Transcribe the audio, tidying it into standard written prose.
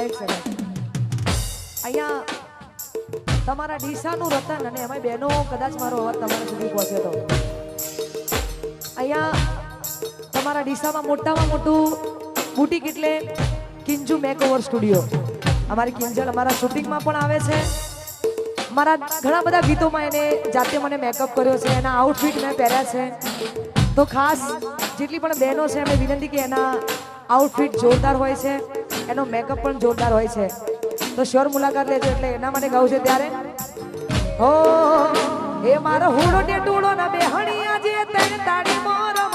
એક સેકન્ડ અહીંયા તમારા ડીસાનું રતન અને એમાં બહેનો કદાચ મારો અવાજ તમારા સુધી પહોંચ્યો તો અહીંયા તમારા ડીસામાં મોટામાં મોટું બુટીક એટલે કિંજુ મેકઓવર સ્ટુડિયો અમારી કિંજલ અમારા શૂટિંગમાં પણ આવે છે મારા ઘણા બધા ગીતોમાં એને જાતે મને મેકઅપ કર્યો છે એના આઉટફિટ મેં પહેર્યા છે તો ખાસ જેટલી પણ બહેનો છે એમને વિનંતી કે એના આઉટફિટ જોરદાર હોય છે એનો મેકઅપ પણ જોરદાર હોય છે તો શ્યોર મુલાકાત લેજો એટલે એના માટે ગાવું છે ત્યારે હો એ મારો હુડો ટેટુડો ના બેહણી આજે તણ તાળી મોર